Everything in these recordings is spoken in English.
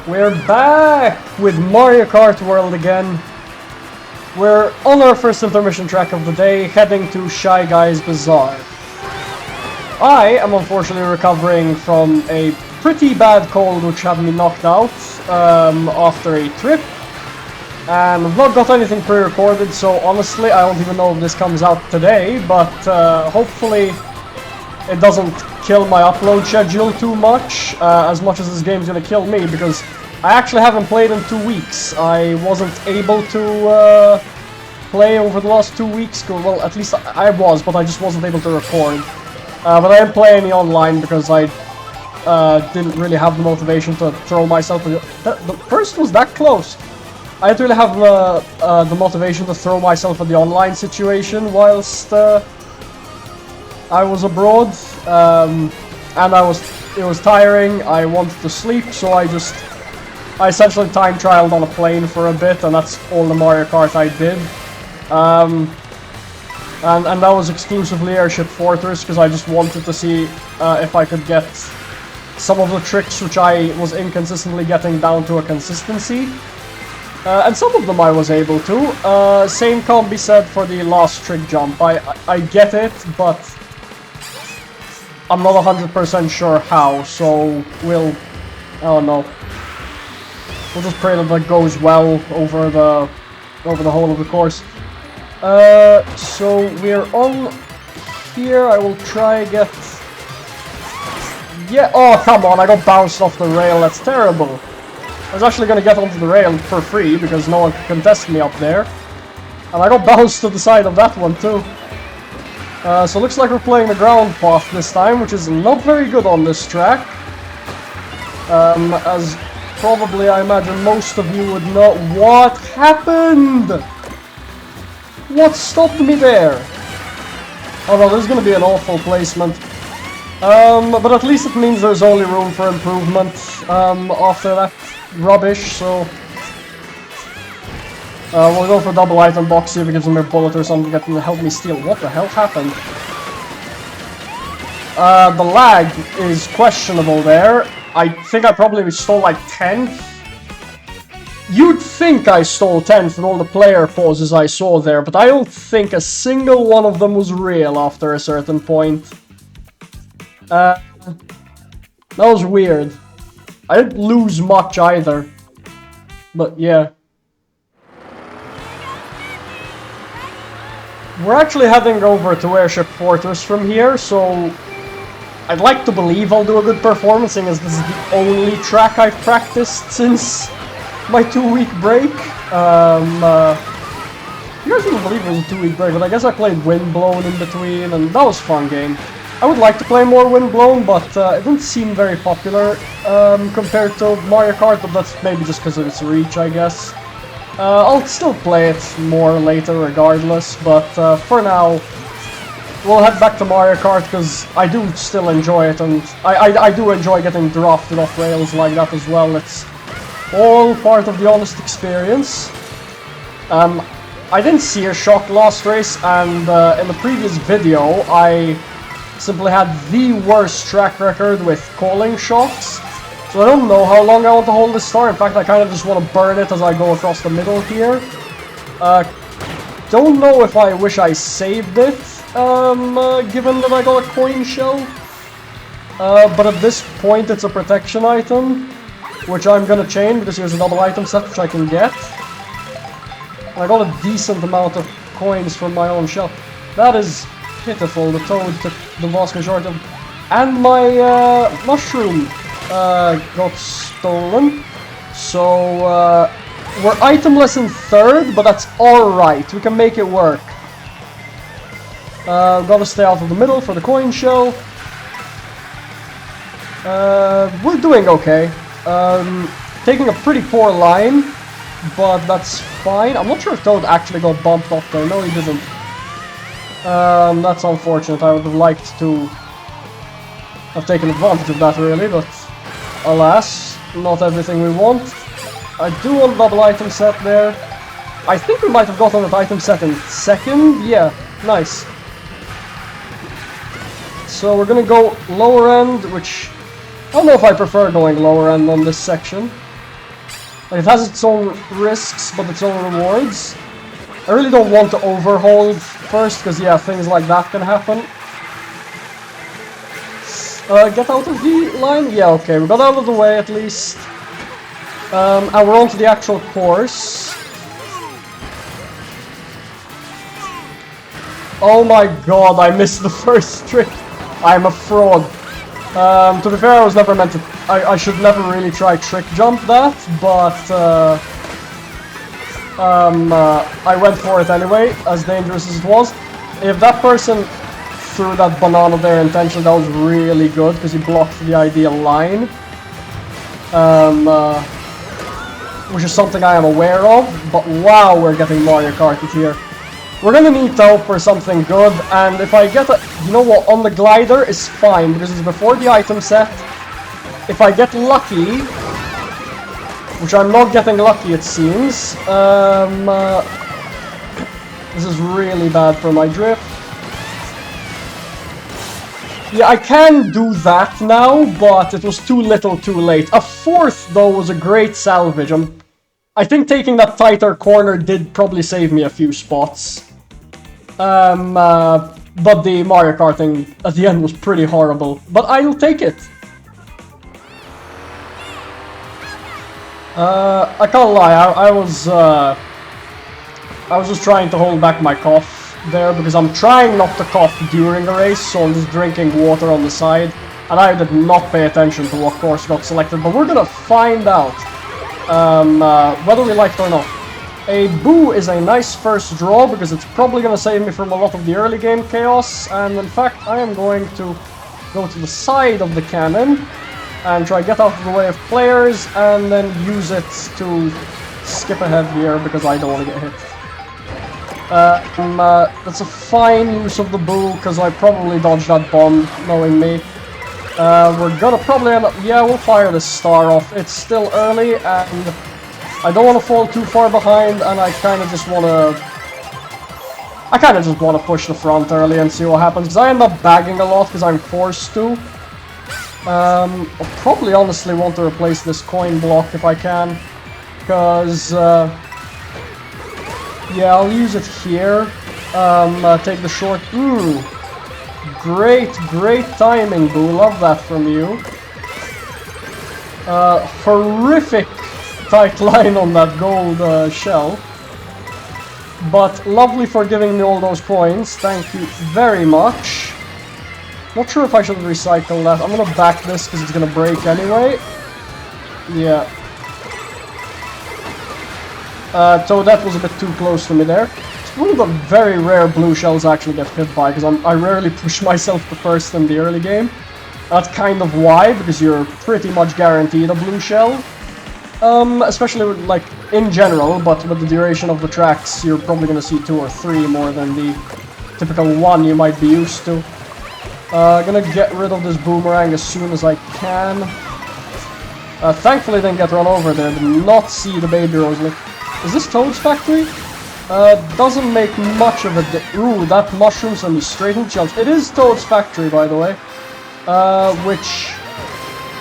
We're back with Mario Kart World again. We're on our first intermission track of the day, heading to Shy Guy's Bazaar. I am unfortunately recovering from a pretty bad cold which had me knocked out after a trip. And I've not got anything pre-recorded, so honestly I don't even know if this comes out today, but hopefully it doesn't kill my upload schedule too much as this game's gonna kill me, because I actually haven't played in 2 weeks. I wasn't able to play over the last 2 weeks. Well, at least I was, but I just wasn't able to record. But I didn't play any online because I didn't really have the motivation to throw myself. The first was that close. I didn't really have the motivation to throw myself in the online situation whilst I was abroad, and it was tiring. I wanted to sleep, so I essentially time trialed on a plane for a bit, and that's all the Mario Kart I did. And that was exclusively Airship Fortress, because I just wanted to see if I could get some of the tricks which I was inconsistently getting down to a consistency. And some of them I was able to. Same can't be said for the last trick jump. I get it, but I'm not 100% sure how, so we'll... I don't know. We'll just pray that that goes well over the whole of the course. So we're on here. I will try get... Yeah, oh come on, I got bounced off the rail, that's terrible. I was actually gonna get onto the rail for free because no one could contest me up there. And I got bounced to the side of that one too. So looks like we're playing the ground path this time, which is not very good on this track. As probably I imagine most of you would know. What happened? What stopped me there? Oh no, this is gonna be an awful placement. But at least it means there's only room for improvement after that rubbish, so... we'll go for double item box, see if it gives me a bullet or something that can help me steal. What the hell happened? The lag is questionable there. I think I probably stole like 10th. You'd think I stole 10th with all the player pauses I saw there, but I don't think a single one of them was real after a certain point. That was weird. I didn't lose much either. But yeah. We're actually heading over to Airship Fortress from here, so I'd like to believe I'll do a good performance, seeing as this is the only track I've practiced since my 2-week break. You guys wouldn't believe it was a 2-week break, but I guess I played Windblown in between, and that was a fun game. I would like to play more Windblown, but it didn't seem very popular compared to Mario Kart, but that's maybe just because of its reach, I guess. I'll still play it more later regardless, but for now, we'll head back to Mario Kart because I do still enjoy it, and I do enjoy getting drafted off rails like that as well. It's all part of the honest experience. I didn't see a shock last race, and in the previous video, I simply had the worst track record with calling shocks. So I don't know how long I want to hold this star. In fact, I kind of just want to burn it as I go across the middle here. Don't know if I wish I saved it, given that I got a coin shell. But at this point, it's a protection item, which I'm gonna chain because here's a double item set which I can get. And I got a decent amount of coins from my own shell. That is pitiful. The toad took the vast majority of... And my mushroom got stolen. So we're itemless in third, but that's alright. We can make it work. Gotta stay out of the middle for the coin shell. We're doing okay. Taking a pretty poor line, but that's fine. I'm not sure if Toad actually got bumped off there. No, he didn't. That's unfortunate. I would have liked to have taken advantage of that, really, but alas, not everything we want. I do want double item set there. I think we might have gotten that item set in second. Yeah, nice. So we're gonna go lower end, which I don't know if I prefer going lower end on this section. Like, it has its own risks, but its own rewards. I really don't want to overhold first, because yeah, things like that can happen. Get out of the line? Yeah, okay, we got out of the way at least. And we're on to the actual course. Oh my god, I missed the first trick. I'm a fraud. To be fair, I was never meant to... I should never really try trick jump that, but... I went for it anyway, as dangerous as it was. If that person threw that banana there intentionally, that was really good, because he blocked the ideal line. Which is something I am aware of, but wow, we're getting Mario Karted here. We're gonna need help for something good, and if I get a... You know what, on the glider is fine, because it's before the item set. If I get lucky... Which I'm not getting lucky, it seems. This is really bad for my drift. Yeah, I can do that now, but it was too little too late. A fourth, though, was a great salvage. I think taking that tighter corner did probably save me a few spots. But the Mario Karting at the end was pretty horrible. But I'll take it. I can't lie, I was just trying to hold back my cough there, because I'm trying not to cough during a race, so I'm just drinking water on the side, and I did not pay attention to what course got selected, but we're gonna find out whether we like it or not. A boo is a nice first draw, because it's probably gonna save me from a lot of the early game chaos, and in fact I am going to go to the side of the cannon, and try to get out of the way of players, and then use it to skip ahead here, because I don't want to get hit. That's a fine use of the boo, because I probably dodged that bomb, knowing me. We're gonna probably end up... Yeah, we'll fire this star off. It's still early, and I don't want to fall too far behind, and I kind of just want to push the front early and see what happens, because I end up bagging a lot, because I'm forced to. I'll probably honestly want to replace this coin block if I can, because, yeah, I'll use it here, take the short, great timing, Boo, love that from you. Horrific tight line on that gold shell, but lovely for giving me all those coins, thank you very much. Not sure if I should recycle that. I'm gonna back this because it's gonna break anyway. Yeah. So that was a bit too close to me there. It's one of the very rare blue shells I actually get hit by, because I rarely push myself to first in the early game. That's kind of why, because you're pretty much guaranteed a blue shell. Especially with, like, in general, but with the duration of the tracks, you're probably gonna see 2 or 3 more than the typical 1 you might be used to. Gonna get rid of this boomerang as soon as I can. Thankfully didn't get run over there, did not see the baby rose. Is this Toad's factory? Doesn't make much of a ooh, that mushroom sent me straight into shells. It is Toad's factory, by the way. Which,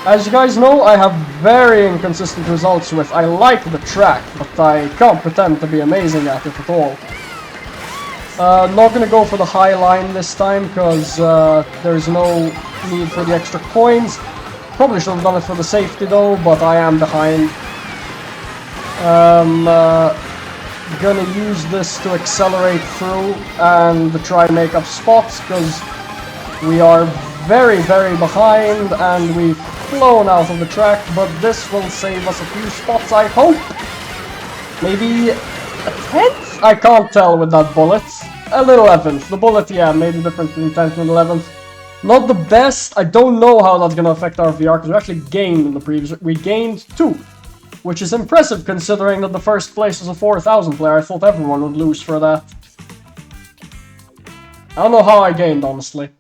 as you guys know, I have very inconsistent results with. I like the track, but I can't pretend to be amazing at it at all. Not gonna go for the high line this time, because there's no need for the extra coins. Probably should have done it for the safety though, but I am behind. Gonna use this to accelerate through and try and make up spots, because we are very behind and we've flown out of the track, but this will save us a few spots, I hope. Maybe a 10th? I can't tell with that bullet. A little 11th. The bullet, yeah, made a difference between 10th and 11th. Not the best. I don't know how that's gonna affect our VR, because we actually gained in the previous... We gained 2, which is impressive considering that the first place was a 4,000 player. I thought everyone would lose for that. I don't know how I gained, honestly.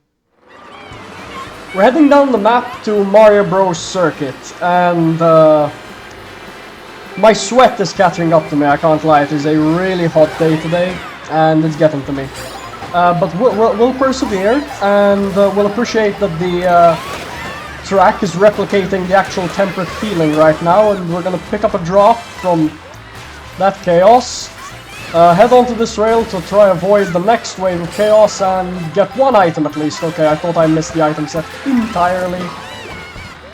We're heading down the map to Mario Bros. Circuit, and my sweat is catching up to me, I can't lie. It is a really hot day today, and it's getting to me. But we'll persevere, and we'll appreciate that track is replicating the actual temperate feeling right now, and we're gonna pick up a drop from that chaos. Head onto this rail to try avoid the next wave of chaos and get one item at least. Okay, I thought I missed the item set entirely.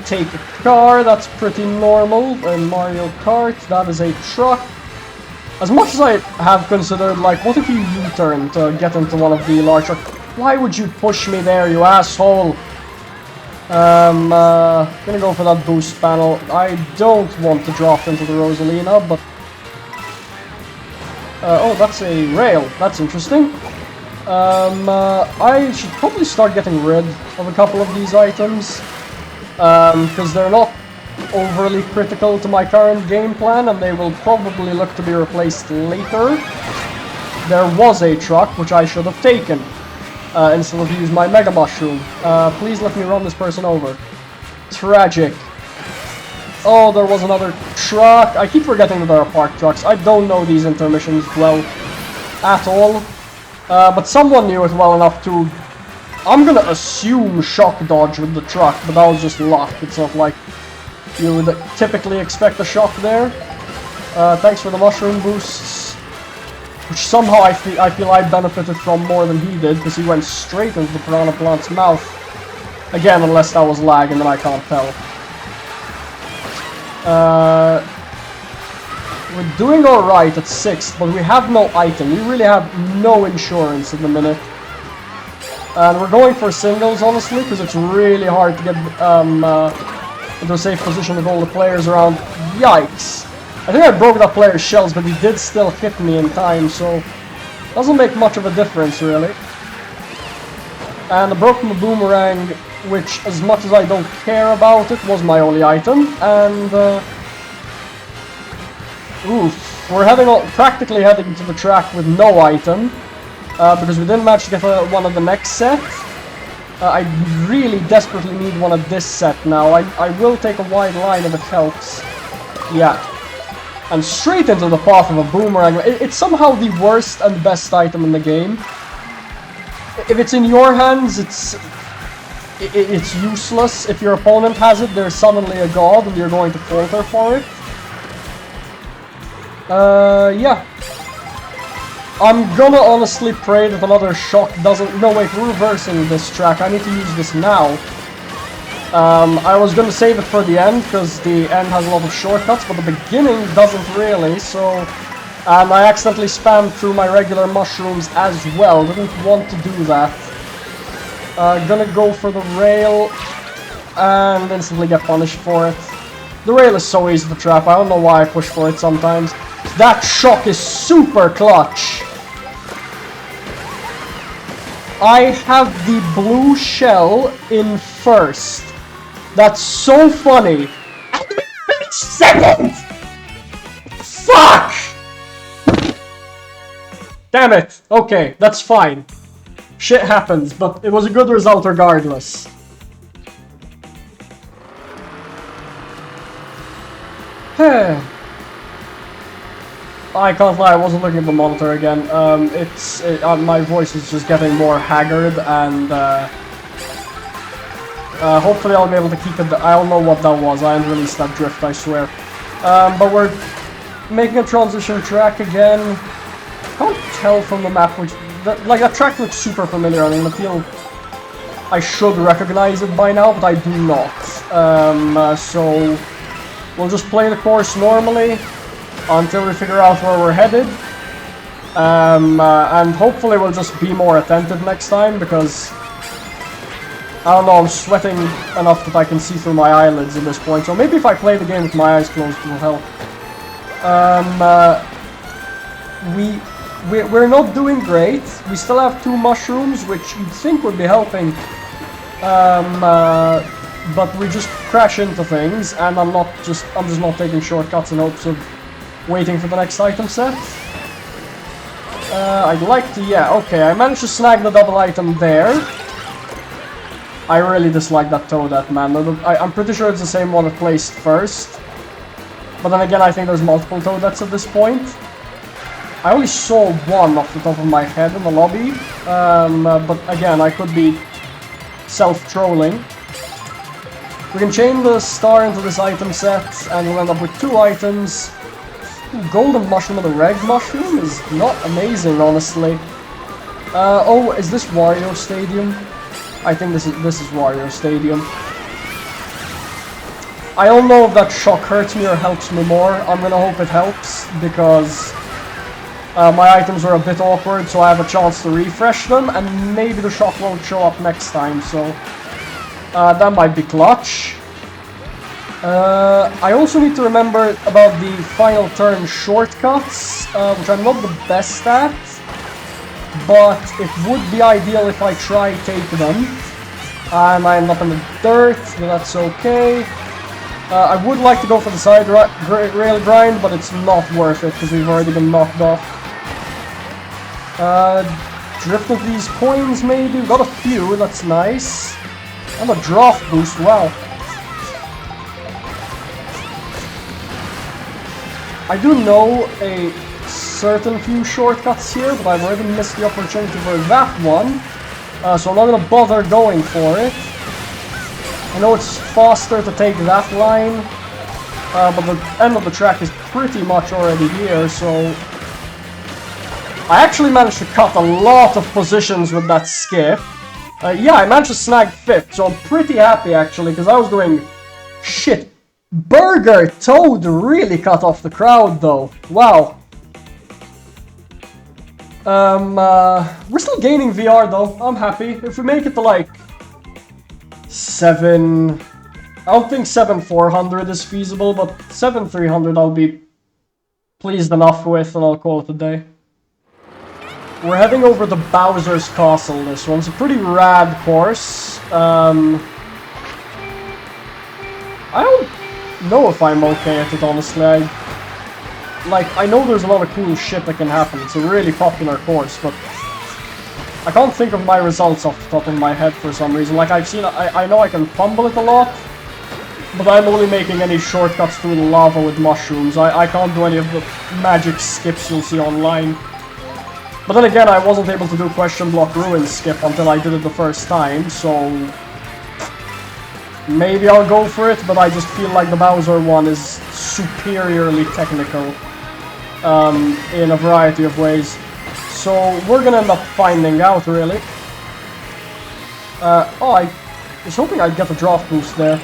Take a car, that's pretty normal. In Mario Kart, that is a truck. As much as I have considered, like, what if you U-turn to get into one of the large trucks? Why would you push me there, you asshole? Gonna go for that boost panel. I don't want to drop into the Rosalina, but... oh, that's a rail. That's interesting. I should probably start getting rid of a couple of these items. Because they're not overly critical to my current game plan, and they will probably look to be replaced later. There was a truck, which I should have taken, instead of use my Mega Mushroom. Please let me run this person over. Tragic. Oh, there was another truck. I keep forgetting that there are parked trucks. I don't know these intermissions well at all. But someone knew it well enough to... I'm gonna assume shock dodge with the truck, but that was just luck. It's not like you would typically expect a shock there. Thanks for the mushroom boosts. Which somehow I feel I benefited from more than he did, because he went straight into the piranha plant's mouth. Again, unless that was lag, and then I can't tell. We're doing alright at 6th, but we have no item. We really have no insurance at the minute. And we're going for singles, honestly, because it's really hard to get into a safe position with all the players around. Yikes! I think I broke that player's shells, but he did still hit me in time, so... doesn't make much of a difference, really. And I broke my boomerang, which, as much as I don't care about it, was my only item. And, oof. We're practically heading to the track with no item. Because we didn't manage to get one of the next set. I really desperately need one of this set now. I will take a wide line if it helps. Yeah. And straight into the path of a boomerang. It's somehow the worst and best item in the game. If it's in your hands, it's useless. If your opponent has it, they're suddenly a god and you're going to falter for it. Yeah. I'm gonna honestly pray that another shock doesn't... No, wait, we're reversing this track. I need to use this now. I was gonna save it for the end, because the end has a lot of shortcuts, but the beginning doesn't really, so... And I accidentally spammed through my regular mushrooms as well. Didn't want to do that. Gonna go for the rail, and instantly get punished for it. The rail is so easy to trap. I don't know why I push for it sometimes. That shock is super clutch. I have the blue shell in first. That's so funny. Second! Fuck! Damn it. Okay, that's fine. Shit happens, but it was a good result regardless. I can't lie, I wasn't looking at the monitor again. My voice is just getting more haggard, and hopefully I'll be able to keep it. I don't know what that was. I haven't released that drift, I swear. But we're making a transition track again. I can't tell from the map which... Like, that track looks super familiar. I mean, I feel I should recognize it by now, but I do not. So we'll just play the course normally until we figure out where we're headed. And hopefully we'll just be more attentive next time, because I don't know, I'm sweating enough that I can see through my eyelids at this point. So maybe if I play the game with my eyes closed, it will help. We're not doing great. We still have 2 mushrooms, which you'd think would be helping. But we just crash into things, and I'm just not taking shortcuts in hopes of waiting for the next item set. I'd like to, yeah, okay, I managed to snag the double item there. I really dislike that Toadette, man. I'm pretty sure it's the same one that placed first. But then again, I think there's multiple Toadettes at this point. I only saw one off the top of my head in the lobby. But again, I could be self-trolling. We can chain the star into this item set, and we'll end up with 2 items. Ooh, golden mushroom and a red mushroom is not amazing, honestly. Oh, is this Wario Stadium? I think this is Wario Stadium. I don't know if that shock hurts me or helps me more. I'm gonna hope it helps, because my items are a bit awkward, so I have a chance to refresh them, and maybe the shock won't show up next time, so that might be clutch. I also need to remember about the final turn shortcuts, which I'm not the best at, but it would be ideal if I try take them. And I end up in the dirt, but that's okay. I would like to go for the side rail grind, but it's not worth it because we've already been knocked off. Drift of these coins maybe, we got a few, that's nice. And a draft boost, wow. I do know a certain few shortcuts here, but I've already missed the opportunity for that one. So I'm not gonna bother going for it. I know it's faster to take that line, but the end of the track is pretty much already here, so... I actually managed to cut a lot of positions with that skip. Yeah, I managed to snag 5th, so I'm pretty happy actually, because I was going... Shit, Burger Toad really cut off the crowd though. Wow. We're still gaining VR though, I'm happy. If we make it to like 7... I don't think 7,400 is feasible, but 7,300 I'll be pleased enough with, and I'll call it a day. We're heading over to Bowser's Castle. This one's a pretty rad course. I don't know if I'm okay at it, honestly. I know there's a lot of cool shit that can happen. It's a really popular course, but I can't think of my results off the top of my head for some reason. Like, I've seen, I know I can fumble it a lot, but I'm only making any shortcuts through the lava with mushrooms. I can't do any of the magic skips you'll see online. But then again, I wasn't able to do Question Block Ruin skip until I did it the first time, so... Maybe I'll go for it, but I just feel like the Bowser one is superiorly technical. In a variety of ways. So, we're gonna end up finding out, really. Oh, I was hoping I'd get a draft boost there.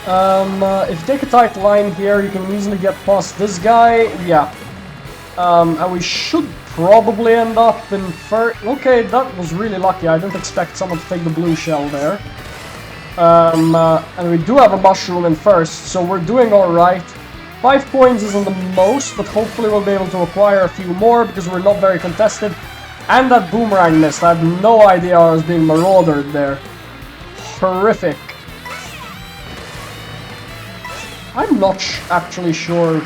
If you take a tight line here, you can easily get past this guy. Yeah. And we should probably end up in first. Okay, that was really lucky. I didn't expect someone to take the blue shell there. And we do have a mushroom in first, so we're doing alright. 5 coins isn't the most, but hopefully we'll be able to acquire a few more because we're not very contested. And that boomerang missed. I had no idea I was being maraudered there. Horrific. I'm not actually sure.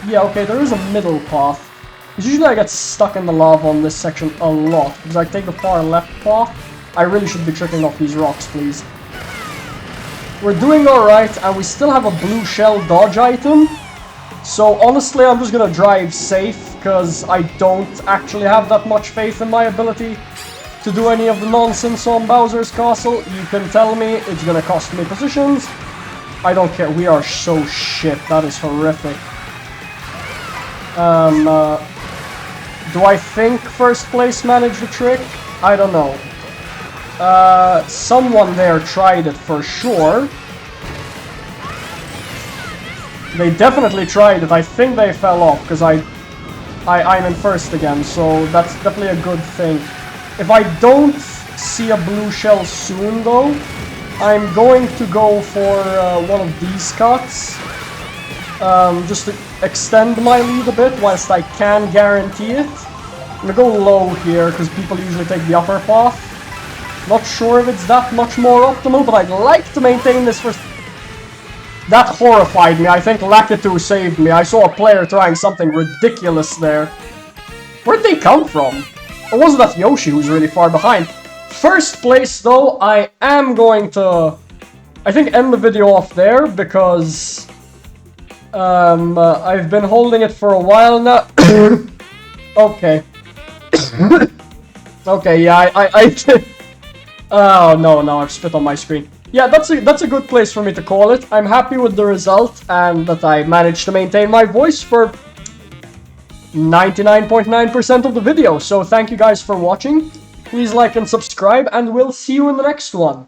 Yeah, okay, there is a middle path. Because usually I get stuck in the lava on this section a lot. Because I take the far left path. I really should be tricking off these rocks, please. We're doing alright, and we still have a blue shell dodge item. So honestly, I'm just gonna drive safe, because I don't actually have that much faith in my ability to do any of the nonsense on Bowser's Castle. You can tell me it's gonna cost me positions. I don't care, we are so shit, that is horrific. Do I think first place managed the trick? I don't know. Someone there tried it for sure. They definitely tried it. I think they fell off because I'm in first again, so that's definitely a good thing. If I don't see a blue shell soon though, I'm going to go for one of these cuts. Just to extend my lead a bit whilst I can guarantee it. I'm gonna go low here because people usually take the upper path. Not sure if it's that much more optimal, but I'd like to maintain this for... That horrified me. I think Lakitu saved me. I saw a player trying something ridiculous there. Where'd they come from? Or was it that Yoshi who's really far behind? First place, though, I am going to... I think end the video off there, because... I've been holding it for a while now. Okay. Okay, yeah, I oh, no, I've spit on my screen. Yeah, that's a good place for me to call it. I'm happy with the result and that I managed to maintain my voice for 99.9% of the video. So thank you guys for watching. Please like and subscribe, and we'll see you in the next one.